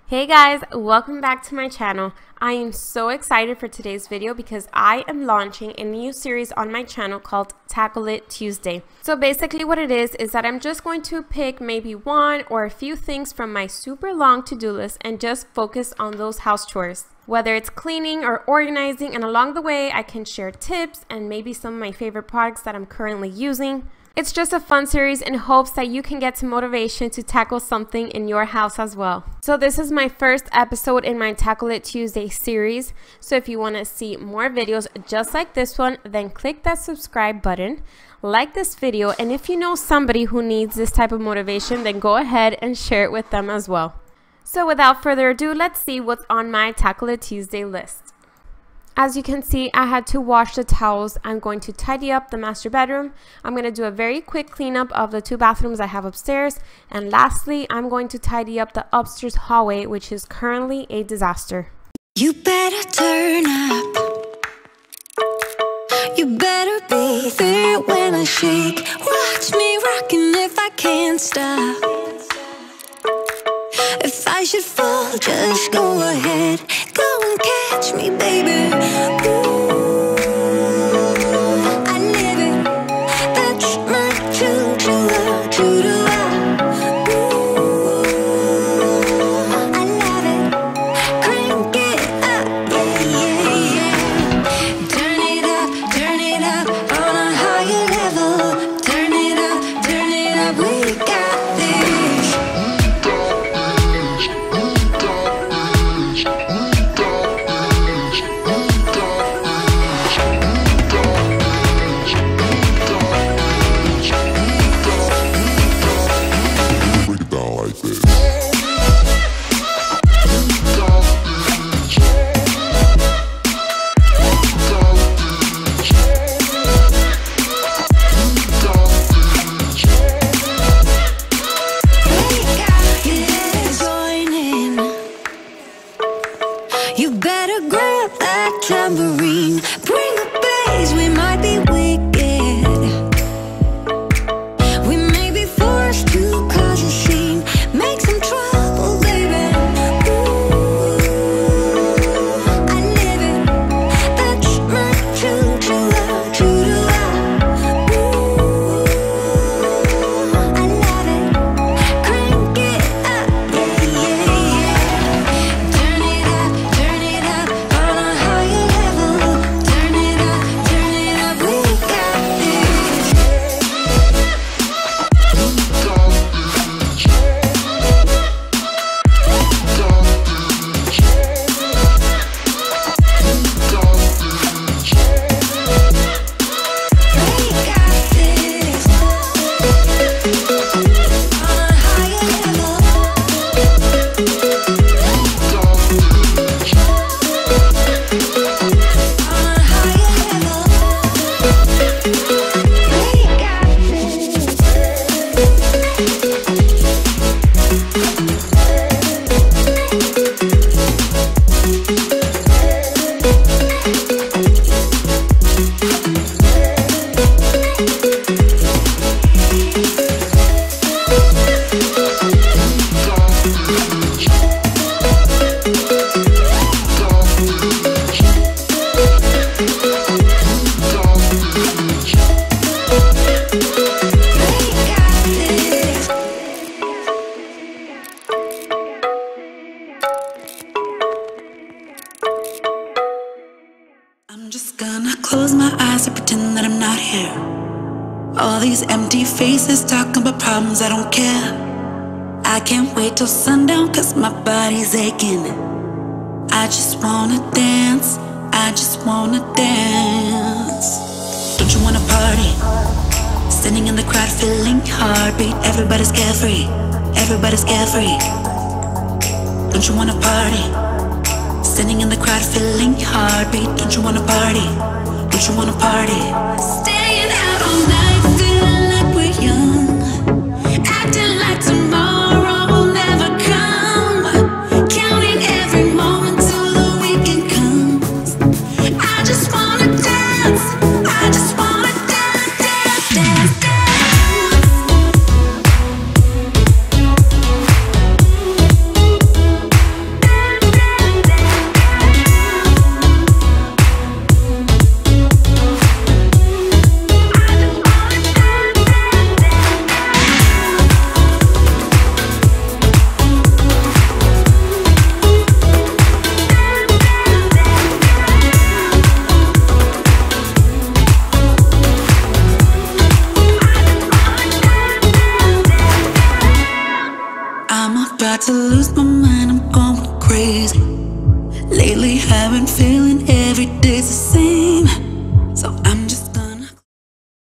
Hey guys, welcome back to my channel. I am so excited for today's video because I am launching a new series on my channel called Tackle It Tuesday. So basically what it is that I'm just going to pick maybe one or a few things from my super long to-do list and just focus on those house chores. Whether it's cleaning or organizing, and along the way I can share tips and maybe some of my favorite products that I'm currently using. It's just a fun series in hopes that you can get some motivation to tackle something in your house as well. So this is my first episode in my Tackle It Tuesday series. So if you want to see more videos just like this one, then click that subscribe button, like this video, and if you know somebody who needs this type of motivation, then go ahead and share it with them as well. So without further ado, let's see what's on my Tackle It Tuesday list. As you can see, I had to wash the towels. I'm going to tidy up the master bedroom. I'm going to do a very quick cleanup of the two bathrooms I have upstairs. And lastly, I'm going to tidy up the upstairs hallway, which is currently a disaster. You better turn up. You better be there when I shake. Watch me rocking if I can't stop. If I should fall, just go ahead. Go and catch me, baby. Ooh, I live it. That's my true love. Ooh, I love it. Crank it up, yeah, yeah. Turn it up on a higher level. Turn it up, we got this. You better grab that tambourine. Bring the bass, we might be wicked. We may be forced to cause a scene. Make some trouble, baby. Ooh, I live it. That's my true love, true to love. Ooh, I love it. Crank it up, yeah, yeah, yeah. Turn it up on a higher level. Turn it up, we got this. We got this. On a higher level. On a higher level. We got this. We got this. I'm just gonna close my eyes and pretend that I'm not here. All these empty faces talking about problems, I don't care. I can't wait till sundown cause my body's aching. I just wanna dance, I just wanna dance. Don't you wanna party? Standing in the crowd feeling heartbeat. Everybody's carefree, everybody's carefree. Don't you wanna party? Standing in the crowd feeling heartbeat. Don't you wanna party? Don't you wanna party? Staying out all night feeling like we're young. Acting like tomorrow will never come. Counting every moment till the weekend comes. I just wanna dance. I just wanna dance, dance, dance, dance. I'm about to lose my mind, I'm going crazy. Lately I've been feeling every day's the same.